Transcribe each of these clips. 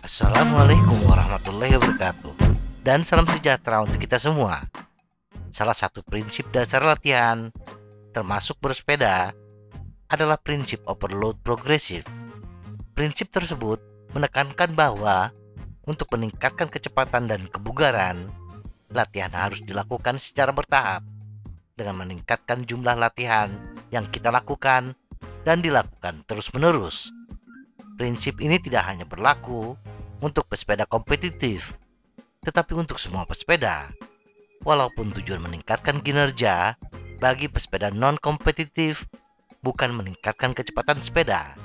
Assalamualaikum warahmatullahi wabarakatuh. Dan salam sejahtera untuk kita semua. Salah satu prinsip dasar latihan, termasuk bersepeda, adalah prinsip overload progresif. Prinsip tersebut menekankan bahwa untuk meningkatkan kecepatan dan kebugaran, latihan harus dilakukan secara bertahap dengan meningkatkan jumlah latihan yang kita lakukan dan dilakukan terus-menerus. Prinsip ini tidak hanya berlaku untuk pesepeda kompetitif, tetapi untuk semua pesepeda. Walaupun tujuan meningkatkan kinerja, bagi pesepeda non-kompetitif bukan meningkatkan kecepatan sepeda,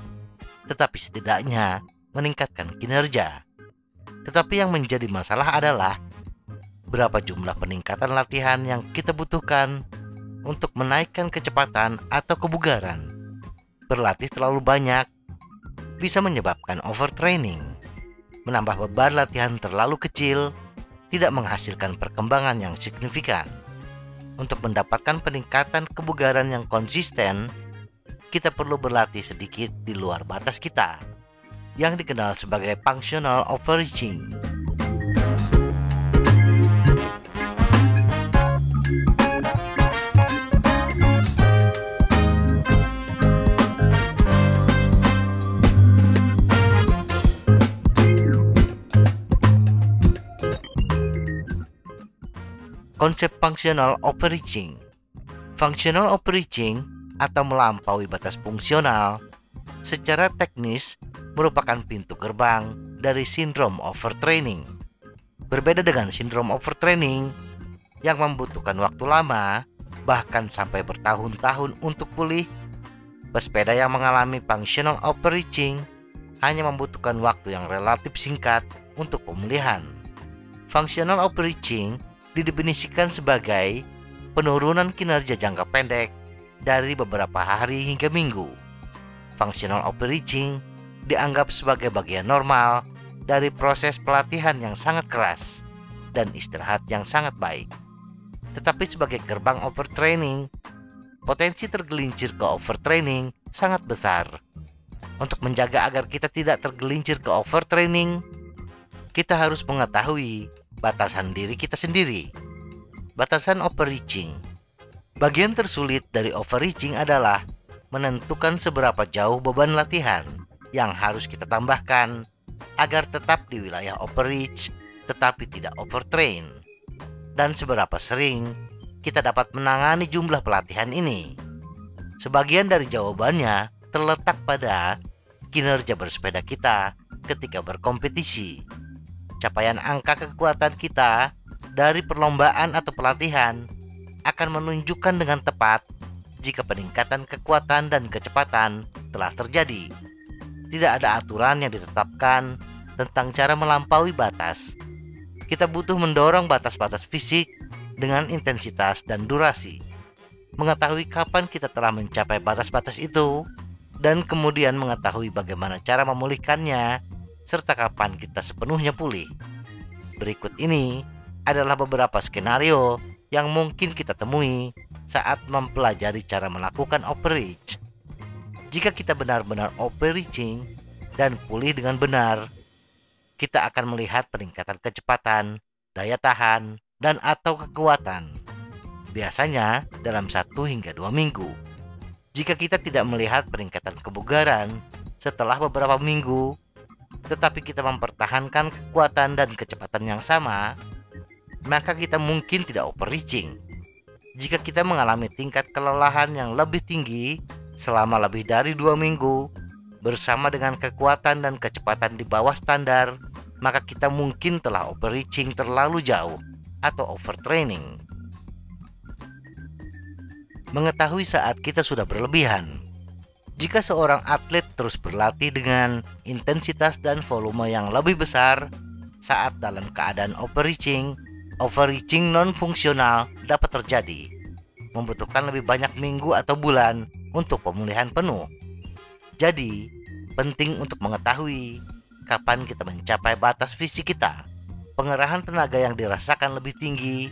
tetapi setidaknya meningkatkan kinerja. Tetapi yang menjadi masalah adalah berapa jumlah peningkatan latihan yang kita butuhkan untuk menaikkan kecepatan atau kebugaran. Berlatih terlalu banyak bisa menyebabkan overtraining. Menambah beban latihan terlalu kecil tidak menghasilkan perkembangan yang signifikan. Untuk mendapatkan peningkatan kebugaran yang konsisten, kita perlu berlatih sedikit di luar batas kita, yang dikenal sebagai functional overreaching. Konsep functional overreaching. Functional overreaching atau melampaui batas fungsional secara teknis merupakan pintu gerbang dari sindrom overtraining. Berbeda dengan sindrom overtraining yang membutuhkan waktu lama, bahkan sampai bertahun-tahun untuk pulih, pesepeda yang mengalami functional overreaching hanya membutuhkan waktu yang relatif singkat untuk pemulihan. Functional overreaching didefinisikan sebagai penurunan kinerja jangka pendek dari beberapa hari hingga minggu. Functional overreaching dianggap sebagai bagian normal dari proses pelatihan yang sangat keras dan istirahat yang sangat baik. Tetapi sebagai gerbang overtraining, potensi tergelincir ke overtraining sangat besar. Untuk menjaga agar kita tidak tergelincir ke overtraining, kita harus mengetahui batasan diri kita sendiri. Batasan overreaching. Bagian tersulit dari overreaching adalah menentukan seberapa jauh beban latihan yang harus kita tambahkan agar tetap di wilayah overreach tetapi tidak overtrain, dan seberapa sering kita dapat menangani jumlah pelatihan ini. Sebagian dari jawabannya terletak pada kinerja bersepeda kita ketika berkompetisi. Capaian angka kekuatan kita dari perlombaan atau pelatihan akan menunjukkan dengan tepat jika peningkatan kekuatan dan kecepatan telah terjadi. Tidak ada aturan yang ditetapkan tentang cara melampaui batas. Kita butuh mendorong batas-batas fisik dengan intensitas dan durasi. Mengetahui kapan kita telah mencapai batas-batas itu, dan kemudian mengetahui bagaimana cara memulihkannya serta kapan kita sepenuhnya pulih. Berikut ini adalah beberapa skenario yang mungkin kita temui saat mempelajari cara melakukan overreach. Jika kita benar-benar overreaching dan pulih dengan benar, kita akan melihat peningkatan kecepatan, daya tahan, dan atau kekuatan. Biasanya dalam 1 hingga 2 minggu. Jika kita tidak melihat peningkatan kebugaran setelah beberapa minggu, tetapi kita mempertahankan kekuatan dan kecepatan yang sama, maka kita mungkin tidak overreaching. Jika kita mengalami tingkat kelelahan yang lebih tinggi selama lebih dari 2 minggu bersama dengan kekuatan dan kecepatan di bawah standar, maka kita mungkin telah overreaching terlalu jauh atau overtraining. Mengetahui saat kita sudah berlebihan. Jika seorang atlet terus berlatih dengan intensitas dan volume yang lebih besar saat dalam keadaan overreaching non-fungsional dapat terjadi, membutuhkan lebih banyak minggu atau bulan untuk pemulihan penuh. Jadi, penting untuk mengetahui kapan kita mencapai batas fisik kita. Pengerahan tenaga yang dirasakan lebih tinggi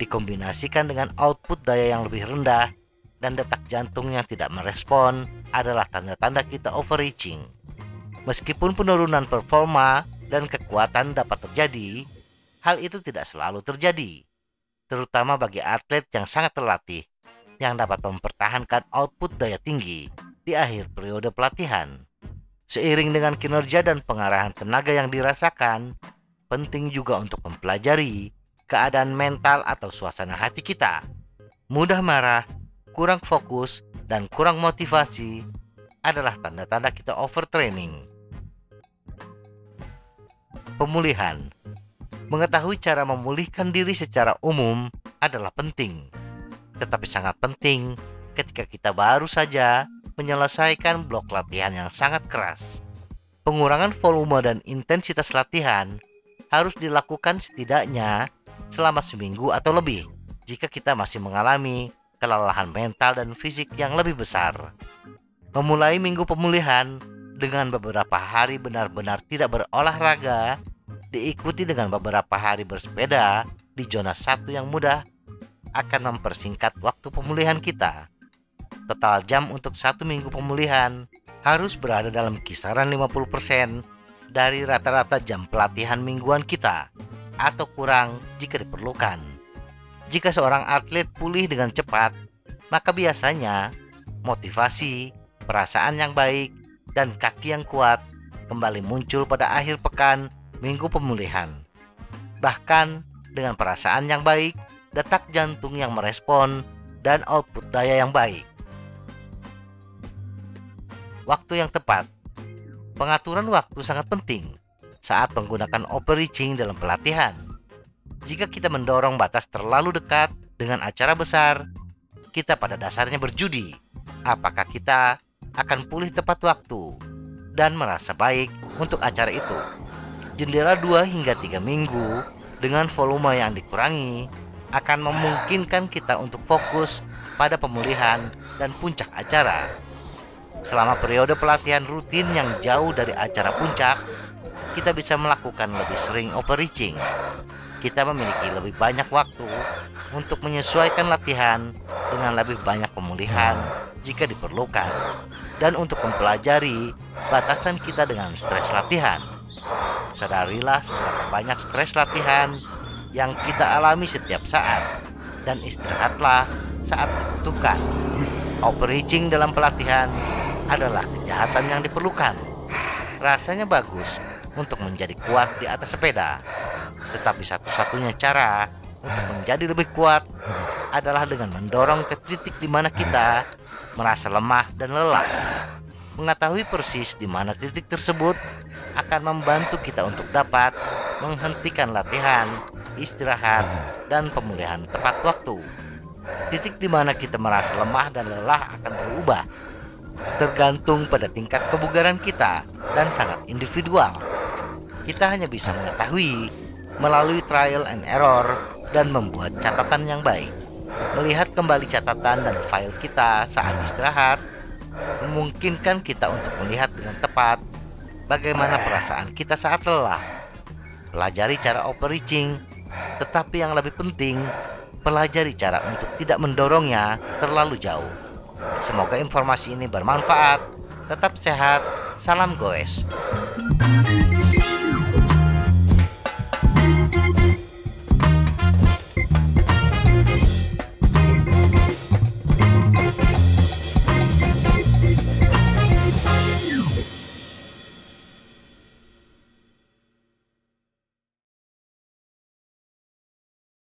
dikombinasikan dengan output daya yang lebih rendah dan detak jantung yang tidak merespon adalah tanda-tanda kita overreaching. Meskipun penurunan performa dan kekuatan dapat terjadi, hal itu tidak selalu terjadi, terutama bagi atlet yang sangat terlatih, yang dapat mempertahankan output daya tinggi di akhir periode pelatihan. Seiring dengan kinerja dan pengarahan tenaga yang dirasakan, penting juga untuk mempelajari keadaan mental atau suasana hati kita. Mudah marah, kurang fokus, dan kurang motivasi adalah tanda-tanda kita overtraining. Pemulihan. Mengetahui cara memulihkan diri secara umum adalah penting, tetapi sangat penting ketika kita baru saja menyelesaikan blok latihan yang sangat keras. Pengurangan volume dan intensitas latihan harus dilakukan setidaknya selama seminggu atau lebih jika kita masih mengalami kelelahan mental dan fisik yang lebih besar. Memulai minggu pemulihan dengan beberapa hari benar-benar tidak berolahraga, diikuti dengan beberapa hari bersepeda di zona 1 yang mudah, akan mempersingkat waktu pemulihan kita. Total jam untuk 1 minggu pemulihan harus berada dalam kisaran 50% dari rata-rata jam pelatihan mingguan kita, atau kurang jika diperlukan. Jika seorang atlet pulih dengan cepat, maka biasanya motivasi, perasaan yang baik, dan kaki yang kuat kembali muncul pada akhir pekan minggu pemulihan. Bahkan dengan perasaan yang baik, detak jantung yang merespon, dan output daya yang baik. Waktu yang tepat. Pengaturan waktu sangat penting saat menggunakan overreaching dalam pelatihan. Jika kita mendorong batas terlalu dekat dengan acara besar, kita pada dasarnya berjudi apakah kita akan pulih tepat waktu dan merasa baik untuk acara itu. Jendela 2 hingga 3 minggu dengan volume yang dikurangi akan memungkinkan kita untuk fokus pada pemulihan dan puncak acara. Selama periode pelatihan rutin yang jauh dari acara puncak, kita bisa melakukan lebih sering overreaching. Kita memiliki lebih banyak waktu untuk menyesuaikan latihan dengan lebih banyak pemulihan jika diperlukan, dan untuk mempelajari batasan kita dengan stres latihan. Sadarilah seberapa banyak stres latihan yang kita alami setiap saat, dan istirahatlah saat dibutuhkan. Overreaching dalam pelatihan adalah kejahatan yang diperlukan. Rasanya bagus untuk menjadi kuat di atas sepeda, tetapi satu-satunya cara untuk menjadi lebih kuat adalah dengan mendorong ke titik di mana kita merasa lemah dan lelah. Mengetahui persis di mana titik tersebut akan membantu kita untuk dapat menghentikan latihan, istirahat, dan pemulihan tepat waktu. Titik di mana kita merasa lemah dan lelah akan berubah, tergantung pada tingkat kebugaran kita dan sangat individual. Kita hanya bisa mengetahui melalui trial and error dan membuat catatan yang baik. Melihat kembali catatan dan file kita saat istirahat memungkinkan kita untuk melihat dengan tepat bagaimana perasaan kita saat lelah. Pelajari cara overreaching, tetapi yang lebih penting, pelajari cara untuk tidak mendorongnya terlalu jauh. Semoga informasi ini bermanfaat. Tetap sehat. Salam goes.